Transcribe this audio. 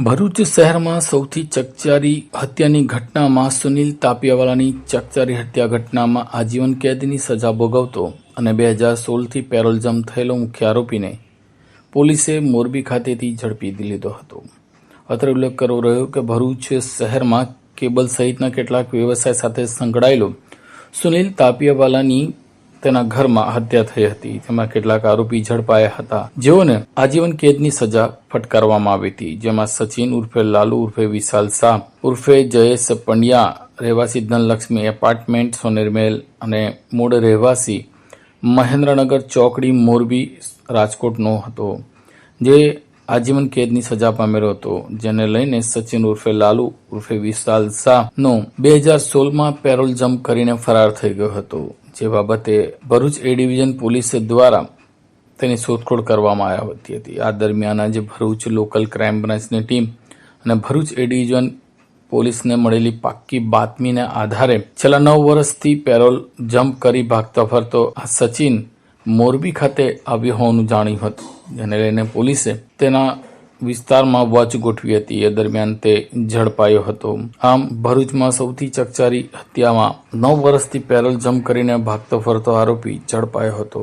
ભરૂચ શહેરમાં સૌથી ચકચારી હત્યાની ઘટનામાં સુનિલ તાપિયાવાલાની ચકચારી હત્યા ઘટનામાં આજીવન કેદની સજા ભોગવતો અને 2016થી પેરોલ જમ્પ થયેલો મુખ્ય આરોપીને પોલીસે મોરબી ખાતેથી ઝડપી લીધો હતો. અત્રે ઉલ્લેખ કરવો રહ્યો કે ભરૂચ શહેરમાં કેબલ સહિતના કેટલાક વ્યવસાય સાથે સંકળાયેલો સુનિલ તાપિયાવાલાની તેના ઘરમાં હત્યા થઈ હતી. તેમાં કેટલાક આરોપી ઝડપાયા હતા, જેઓને આજીવન કેદની સજા ફટકારવામાં આવી હતી. જેમાં સચિન ઉર્ફે લાલુ ઉર્ફે વિશાલ શાહ ઉર્ફે જયેશ પંડ્યા રહેવાસી ધનલક્ષ્મી એપાર્ટમેન્ટ સોનેરમેલ અને મૂળ રહેવાસી મહેન્દ્રનગર ચોકડી મોરબી રાજકોટનો હતો, જે આજીવન કેદની સજા પામેલો હતો. જેને લઈને સચિન ઉર્ફે લાલુ ઉર્ફે વિશાલ શાહનો 2016માં પેરોલ જમ્પ કરીને ફરાર થઈ ગયો હતો. જે બાબતે ભરૂચ એ ડિવિઝન પોલીસ દ્વારા તેની શોધખોળ કરવામાં આવી હતી. આ દરમિયાન આજે ભરૂચ લોકલ ક્રાઇમ બ્રાન્ચની ટીમ અને ભરૂચ એ ડિવિઝન પોલીસને મળેલી પાક્કી બાતમીના આધારે છેલ્લા 9 વર્ષથી પેરોલ જમ્પ કરી ભાગતો ફરતો આ સચિન મોરબી ખાતે આવ્યો હોવાનું જાણ્યું હતું. જેને લઈને પોલીસે તેના વિસ્તારમાં વોચ ગોઠવી હતી. એ દરમિયાન તે ઝડપાયો હતો. આમ ભરૂચમાં સૌથી ચકચારી હત્યામાં 9 વર્ષથી પેરોલ જમ્પ કરીને ભાગતો ફરતો આરોપી ઝડપાયો હતો.